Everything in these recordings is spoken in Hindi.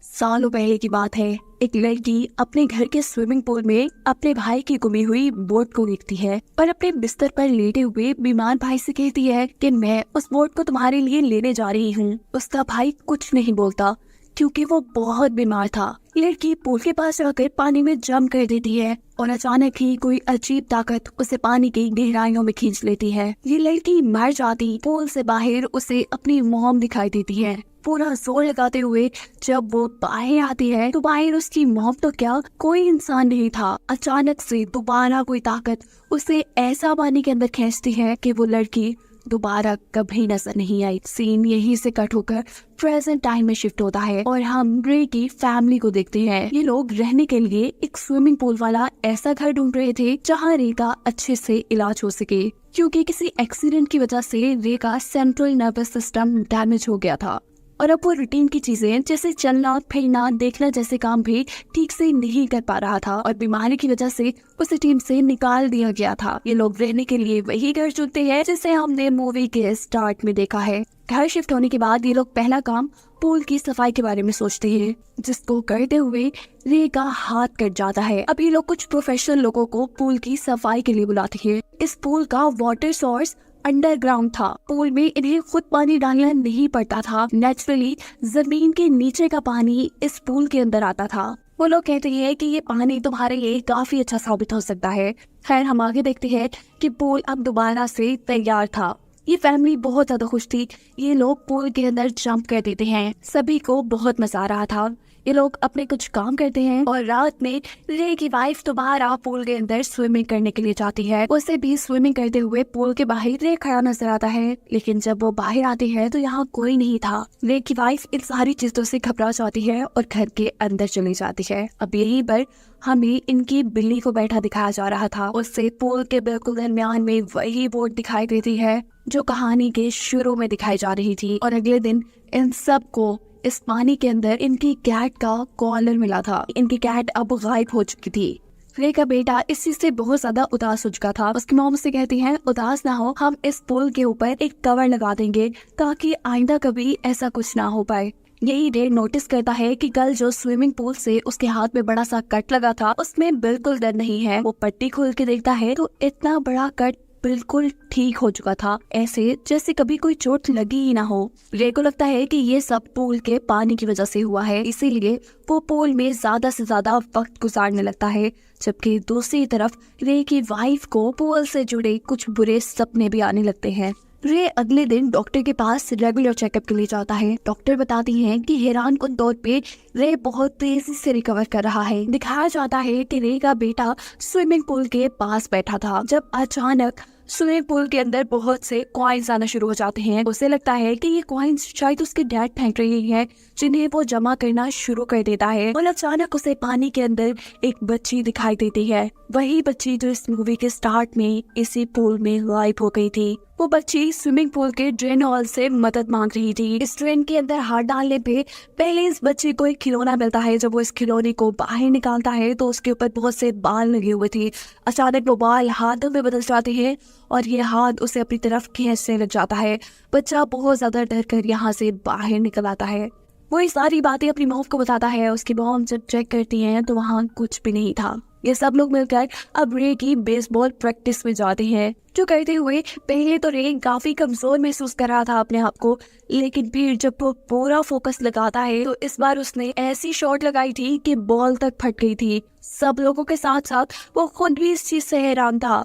सालों पहले की बात है। एक लड़की अपने घर के स्विमिंग पूल में अपने भाई की गुमी हुई बोट को देखती है और अपने बिस्तर पर लेटे हुए बीमार भाई से कहती है कि मैं उस बोट को तुम्हारे लिए लेने जा रही हूँ। उसका भाई कुछ नहीं बोलता क्योंकि वो बहुत बीमार था। लड़की पूल के पास जाकर पानी में जंप कर देती है और अचानक ही कोई अजीब ताकत उसे पानी की गहराइयों में खींच लेती है। ये लड़की मर जाती। पूल से बाहर उसे अपनी मॉम दिखाई देती है। पूरा जोर लगाते हुए जब वो बाहर आती है तो बाहर उसकी मॉम तो क्या कोई इंसान नहीं था। अचानक से दोबारा कोई ताकत उसे ऐसा पानी के अंदर खींचती है कि वो लड़की दोबारा कभी नजर नहीं आई। सीन यहीं से कट होकर प्रेजेंट टाइम में शिफ्ट होता है और हम रे की फैमिली को देखते हैं। ये लोग रहने के लिए एक स्विमिंग पूल वाला ऐसा घर ढूंढ रहे थे जहाँ रे का अच्छे से इलाज हो सके, क्योंकि किसी एक्सीडेंट की वजह से रे का सेंट्रल नर्वस सिस्टम डैमेज हो गया था और अब वो रूटीन की चीजें जैसे चलना फिरना देखना जैसे काम भी ठीक से नहीं कर पा रहा था और बीमारी की वजह से उसे टीम से निकाल दिया गया था। ये लोग रहने के लिए वही घर चुनते हैं जिसे हमने मूवी के स्टार्ट में देखा है। घर शिफ्ट होने के बाद ये लोग पहला काम पूल की सफाई के बारे में सोचते हैं, जिसको करते हुए रे का हाथ कट जाता है। अब ये लोग कुछ प्रोफेशनल लोगों को पूल की सफाई के लिए बुलाते हैं। इस पूल का वाटर सोर्स अंडरग्राउंड था। पूल में इन्हें खुद पानी डालना नहीं पड़ता था। नेचुरली जमीन के नीचे का पानी इस पूल के अंदर आता था। वो लोग कहते हैं कि ये पानी तुम्हारे लिए काफी अच्छा साबित हो सकता है। खैर, हम आगे देखते हैं कि पूल अब दोबारा से तैयार था। ये फैमिली बहुत ज्यादा खुश थी। ये लोग पूल के अंदर जंप कर देते हैं। सभी को बहुत मजा आ रहा था। ये लोग अपने कुछ काम करते हैं और रात में रे की वाइफ दोबारा पूल के अंदर स्विमिंग करने के लिए जाती है। उसे भी स्विमिंग करते हुए पूल के बाहर रे खड़ा नजर आता है, लेकिन जब वो बाहर आती है तो यहाँ कोई नहीं था। रे की वाइफ इन सारी चीजों से घबरा जाती है और घर के अंदर चली जाती है। अब यहीं पर हमें इनकी बिल्ली को बैठा दिखाया जा रहा था। उससे पूल के बिल्कुल दरमियान में वही बोट दिखाई देती है जो कहानी के शुरू में दिखाई जा रही थी। और अगले दिन इन सबको इस पानी के अंदर इनकी कैट का कॉलर मिला था। इनकी कैट अब गायब हो चुकी थी। रे का बेटा इस चीज से बहुत ज्यादा उदास हो चुका था। उसकी मॉम से कहती है, उदास ना हो, हम इस पुल के ऊपर एक कवर लगा देंगे ताकि आइंदा कभी ऐसा कुछ ना हो पाए। यही रे नोटिस करता है कि कल जो स्विमिंग पूल से उसके हाथ में बड़ा सा कट लगा था उसमें बिल्कुल दर्द नहीं है। वो पट्टी खोल के देखता है तो इतना बड़ा कट बिल्कुल ठीक हो चुका था, ऐसे जैसे कभी कोई चोट लगी ही ना हो। रे को लगता है कि ये सब पूल के पानी की वजह से हुआ है, इसीलिए वो पूल में ज्यादा से ज्यादा वक्त गुजारने लगता है। जबकि दूसरी तरफ रे की वाइफ को पूल से जुड़े कुछ बुरे सपने भी आने लगते हैं। रे अगले दिन डॉक्टर के पास रेगुलर चेकअप के लिए जाता है। डॉक्टर बताती हैं कि हैरान कुन तौर पे रे बहुत तेजी से रिकवर कर रहा है। दिखाया जाता है कि रे का बेटा स्विमिंग पूल के पास बैठा था जब अचानक स्विमिंग पूल के अंदर बहुत से कॉइन्स आना शुरू हो जाते हैं। उसे लगता है कि ये कॉइन्स शायद उसके डैड फेंक रही है, जिन्हें वो जमा करना शुरू कर देता है। और अचानक उसे पानी के अंदर एक बच्ची दिखाई देती है, वही बच्ची जो इस मूवी के स्टार्ट में इसी पूल में गायब हो गई थी। वो बच्ची स्विमिंग पूल के ड्रेन हॉल से मदद मांग रही थी। इस ड्रेन के अंदर हाथ डालने पे पहले इस बच्चे को एक खिलौना मिलता है। जब वो इस खिलौने को बाहर निकालता है तो उसके ऊपर बहुत से बाल लगे हुए थे। अचानक वो बाल हाथों में बदल जाते हैं और ये हाथ उसे अपनी तरफ खींचने लग जाता है। बच्चा बहुत ज्यादा डर कर यहाँ से बाहर निकल आता है। वो ये सारी बातें अपनी मॉम को बताता है। उसकी मॉम जब चेक करती है तो वहाँ कुछ भी नहीं था। ये सब लोग मिलकर अब रे की बेसबॉल प्रैक्टिस में जाते हैं, जो करते हुए पहले तो रे काफी कमजोर महसूस कर रहा था अपने आप को, लेकिन फिर जब वो पूरा फोकस लगाता है तो इस बार उसने ऐसी शॉट लगाई थी कि बॉल तक फट गई थी। सब लोगों के साथ साथ वो खुद भी इस चीज से हैरान था।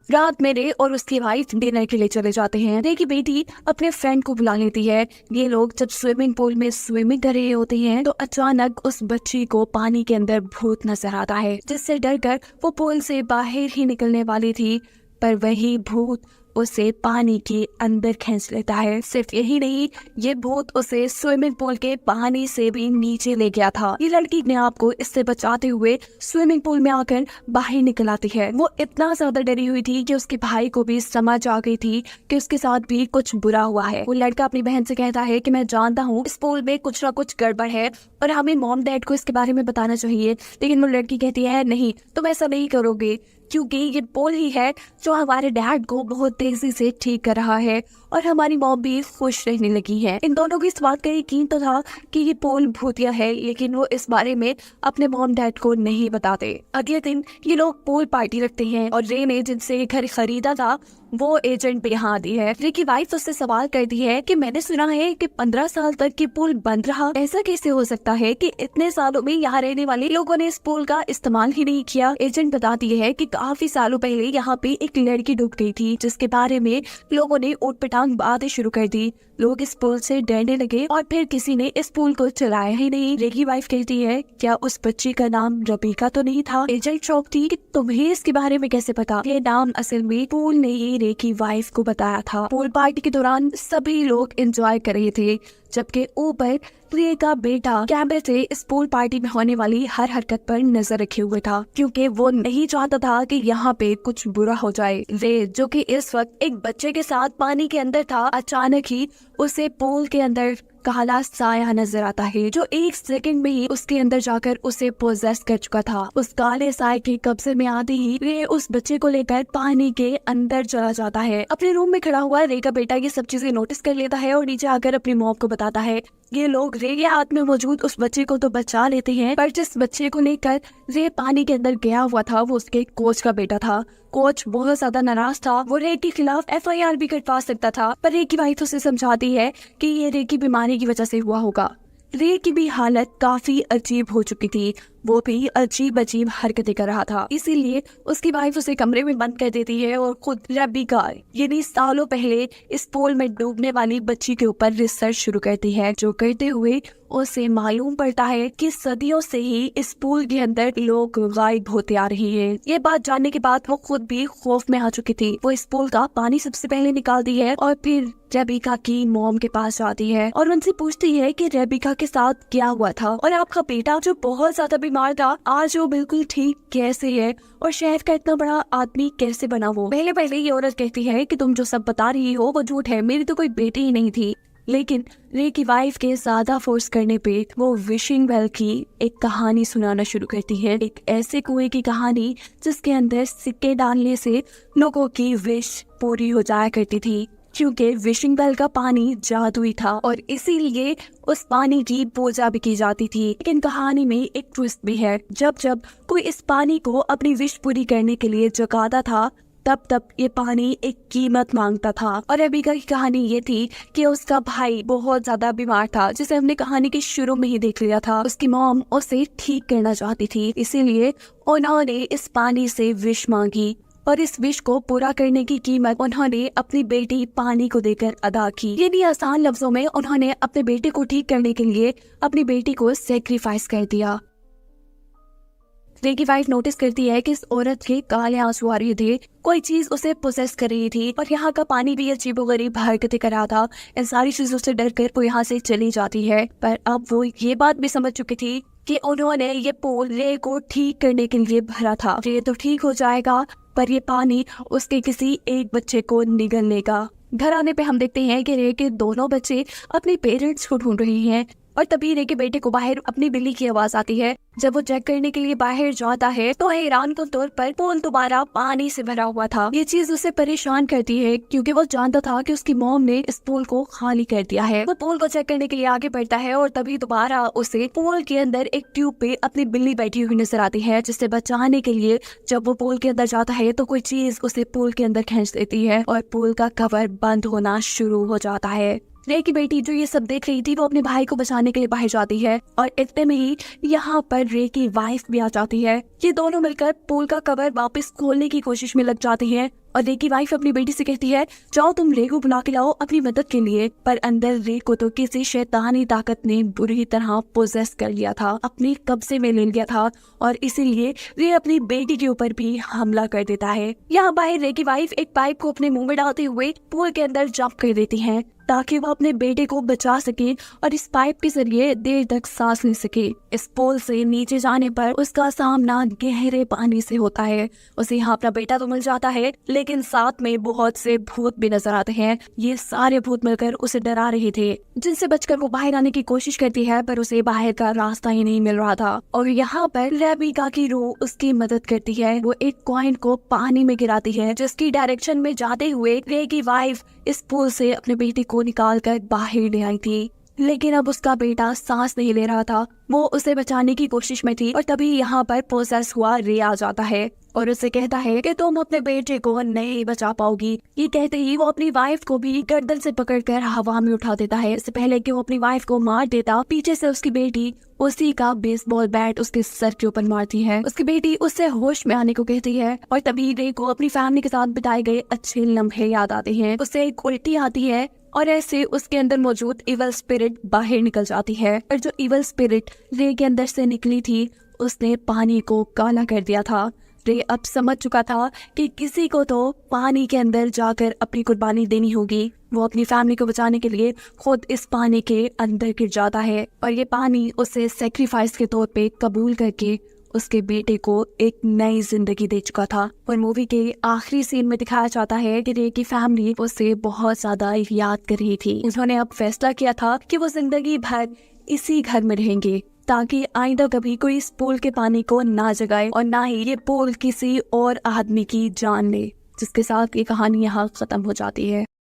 रात में रे और उसकी वाइफ डिनर के लिए चले जाते हैं। रे की बेटी अपने फ्रेंड को बुला लेती है। ये लोग जब स्विमिंग पूल में स्विमिंग कर रहे होते हैं तो अचानक उस बच्ची को पानी के अंदर भूत नजर आता है, जिससे डरकर वो पूल से बाहर ही निकलने वाली थी, पर वही भूत उसे पानी के अंदर खींच लेता है। सिर्फ यही नहीं, ये भूत उसे स्विमिंग पूल के पानी से भी नीचे ले गया था। ये लड़की अपने आप को इससे बचाते हुए स्विमिंग पूल में आकर बाहर निकल आती है। वो इतना ज्यादा डरी हुई थी कि उसके भाई को भी समझ आ गई थी कि उसके साथ भी कुछ बुरा हुआ है। वो लड़का अपनी बहन से कहता है कि मैं जानता हूँ इस पूल में कुछ ना कुछ गड़बड़ है और हमें मॉम डैड को इसके बारे में बताना चाहिए, लेकिन वो लड़की कहती है नहीं, तुम ऐसा नहीं करोगे, क्योंकि ये पूल ही है जो हमारे डैड को बहुत तेजी से ठीक कर रहा है और हमारी मॉम भी खुश रहने लगी है। इन दोनों की इस बात का यकीन तो था कि ये पोल भूतिया है, लेकिन वो इस बारे में अपने मॉम डैड को नहीं बताते। अगले दिन ये लोग पोल पार्टी रखते हैं और रे ने जिनसे ये घर खरीदा था वो एजेंट भी यहाँ आती है। रे की वाइफ उससे सवाल करती है कि मैंने सुना है कि 15 साल तक ये पुल बंद रहा, ऐसा कैसे हो सकता है कि इतने सालों में यहाँ रहने वाले लोगों ने इस पुल का इस्तेमाल ही नहीं किया। एजेंट बताती है कि काफी सालों पहले यहाँ पे एक लड़की डूब गई थी, जिसके बारे में लोगों ने ऊटपटांग बातें शुरू कर दी। लोग इस पुल से डरने लगे और फिर किसी ने इस पुल को चलाया ही नहीं। रे की वाइफ कहती है, क्या उस बच्ची का नाम रबीका तो नहीं था? एजेंट शॉक थी कि तुम्हें इसके बारे में कैसे पता? ये नाम असल में पुल ने ही रे की वाइफ को बताया था। पूल पार्टी के दौरान सभी लोग एंजॉय कर रहे थे, जबकि ऊपर रे का बेटा कैमरे से इस पूल पार्टी में होने वाली हर हरकत पर नजर रखे हुए था, क्योंकि वो नहीं चाहता था कि यहाँ पे कुछ बुरा हो जाए। रे जो कि इस वक्त एक बच्चे के साथ पानी के अंदर था, अचानक ही उसे पूल के अंदर काला साया नजर आता है, जो एक सेकंड में ही उसके अंदर जाकर उसे पोजेस कर चुका था। उस काले साए के कब्जे में आते ही रे उस बच्चे को लेकर पानी के अंदर चला जाता है। अपने रूम में खड़ा हुआ रे का बेटा ये सब चीजें नोटिस कर लेता है और नीचे आकर अपनी मॉम को बताता है। ये लोग रे के हाथ में मौजूद उस बच्चे को तो बचा लेते हैं, पर जिस बच्चे को लेकर रे पानी के अंदर गया हुआ था वो उसके कोच का बेटा था। कोच बहुत ज्यादा नाराज था, वो रे के खिलाफ FIR भी कटवा सकता था, पर रे की वाइफ उसे समझाती है कि ये रे की बीमारी की वजह से हुआ होगा। रे की भी हालत काफी अजीब हो चुकी थी, वो भी अजीब अजीब हरकतें कर रहा था, इसीलिए उसकी वाइफ उसे कमरे में बंद कर देती है और खुद रबीका यानी सालों पहले इस पूल में डूबने वाली बच्ची के ऊपर रिसर्च शुरू करती है। जो करते हुए उसे मालूम पड़ता है कि सदियों से ही इस पूल के अंदर लोग गायब होते आ रहे हैं। ये बात जानने के बाद वो खुद भी खौफ में आ चुकी थी। वो इस पूल का पानी सबसे पहले निकालती है और फिर रेबिका की मॉम के पास जाती है और उनसे पूछती है कि रेबिका के साथ क्या हुआ था और आपका बेटा जो बहुत ज्यादा बीमार था आज वो बिल्कुल ठीक कैसे है और शहर का इतना बड़ा आदमी कैसे बना वो। पहले पहले ये औरत कहती है कि तुम जो सब बता रही हो वो झूठ है, मेरी तो कोई बेटी ही नहीं थी। लेकिन रे की वाइफ के ज्यादा फोर्स करने पे वो विशिंग वेल की एक कहानी सुनाना शुरू करती है, एक ऐसे कुएं की कहानी जिसके अंदर सिक्के डालने से लोगों की विश पूरी हो जाया करती थी, क्योंकि विशिंग वेल का पानी जादुई था और इसीलिए उस पानी की पूजा भी की जाती थी। लेकिन कहानी में एक ट्विस्ट भी है, जब जब कोई इस पानी को अपनी विश पूरी करने के लिए जगाता था तब तब ये पानी एक कीमत मांगता था। और रेबिका की कहानी ये थी कि उसका भाई बहुत ज्यादा बीमार था, जिसे हमने कहानी के शुरू में ही देख लिया था। उसकी मॉम उसे ठीक करना चाहती थी, इसीलिए उन्होंने इस पानी से विश मांगी और इस विश को पूरा करने की कीमत उन्होंने अपनी बेटी पानी को देकर अदा की। यानी आसान लफ्जों में उन्होंने अपने बेटे को ठीक करने के लिए अपनी बेटी को सेक्रीफाइस कर दिया। रे की वाइफ नोटिस करती है कि इस औरत के काले आंसू आ रहे थे, कोई चीज उसे पोसेस कर रही थी और यहाँ का पानी भी अजीबोगरीब हरकतें कर रहा था। इन सारी चीजों से डर कर वो यहाँ से चली जाती है, पर अब वो ये बात भी समझ चुकी थी कि उन्होंने ये पोल रे को ठीक करने के लिए भरा था। रे तो ठीक हो जाएगा, पर ये पानी उसके किसी एक बच्चे को निगल लेगा। घर आने पे हम देखते हैं कि रे के दोनों बच्चे अपने पेरेंट्स को ढूंढ रही हैं और तभी रे के बेटे को बाहर अपनी बिल्ली की आवाज आती है। जब वो चेक करने के लिए बाहर जाता है तो हैरान के तौर पर पूल दोबारा पानी से भरा हुआ था। ये चीज उसे परेशान करती है, क्योंकि वो जानता था कि उसकी मॉम ने इस पूल को खाली कर दिया है। वो पूल को चेक करने के लिए आगे बढ़ता है और तभी दोबारा उसे पूल के अंदर एक ट्यूब पे अपनी बिल्ली बैठी हुई नजर आती है, जिसे बचाने के लिए जब वो पूल के अंदर जाता है तो कोई चीज उसे पूल के अंदर खींच देती है और पूल का कवर बंद होना शुरू हो जाता है। रे की बेटी जो ये सब देख रही थी वो अपने भाई को बचाने के लिए बाहर जाती है और इतने में ही यहाँ पर रे की वाइफ भी आ जाती है। ये दोनों मिलकर पूल का कवर वापस खोलने की कोशिश में लग जाती हैं और रे की वाइफ अपनी बेटी से कहती है, जाओ तुम रे को बुला के लाओ अपनी मदद के लिए। पर अंदर रे को तो किसी शैतानी ताकत ने बुरी तरह पोजेस कर लिया था, अपने कब्जे में ले लिया था और इसीलिए रे अपनी बेटी के ऊपर भी हमला कर देता है। यहाँ बाहर रे की वाइफ एक पाइप को अपने मुंह में डालते हुए पूल के अंदर जंप कर देती है ताकि वो अपने बेटे को बचा सके और इस पाइप के जरिए देर तक सांस ले सके। इस पोल से नीचे जाने पर उसका सामना गहरे पानी से होता है। उसे यहाँ अपना बेटा तो मिल जाता है, लेकिन साथ में बहुत से भूत भी नजर आते हैं। ये सारे भूत मिलकर उसे डरा रहे थे, जिनसे बचकर वो बाहर आने की कोशिश करती है, पर उसे बाहर का रास्ता ही नहीं मिल रहा था। और यहाँ पर रेबिका की रूह उसकी मदद करती है। वो एक कॉइन को पानी में गिराती है, जिसकी डायरेक्शन में जाते हुए रे की वाइफ इस पूल से अपने बेटे को निकाल कर बाहर ले आई थी। लेकिन अब उसका बेटा सांस नहीं ले रहा था। वो उसे बचाने की कोशिश में थी और तभी यहाँ पर पोसेस हुआ रे आ जाता है और उसे कहता है कि तुम अपने बेटे को नहीं बचा पाओगी। ये कहते ही वो अपनी वाइफ को भी गर्दन से पकड़कर हवा में उठा देता है। इससे पहले कि वो अपनी वाइफ को मार देता, पीछे से उसकी बेटी उसी का बेसबॉल बैट उसके सर के ऊपर मारती है। उसकी बेटी उससे होश में आने को कहती है और तभी रे को अपनी फैमिली के साथ बिताए गए अच्छे लम्हे याद आते हैं। उसे एक उल्टी आती है और ऐसे उसके अंदर मौजूद इवल स्पिरिट बाहर निकल जाती है। और जो इवल स्पिरिट रे के अंदर से निकली थी, उसने पानी को काला कर दिया था। रे अब समझ चुका था कि किसी को तो पानी के अंदर जाकर अपनी कुर्बानी देनी होगी। वो अपनी फैमिली को बचाने के लिए खुद इस पानी के अंदर गिर जाता है और ये पानी उसे सेक्रीफाइस के तौर पे कबूल करके उसके बेटे को एक नई जिंदगी दे चुका था। और मूवी के आखिरी सीन में दिखाया जाता है कि रे की फैमिली उसे बहुत ज्यादा याद कर रही थी। उन्होंने अब फैसला किया था कि वो जिंदगी भर इसी घर में रहेंगे, ताकि आइंदा कभी कोई इस पूल के पानी को ना जगाए और ना ही ये पूल किसी और आदमी की जान ले। जिसके साथ ये कहानी यहाँ खत्म हो जाती है।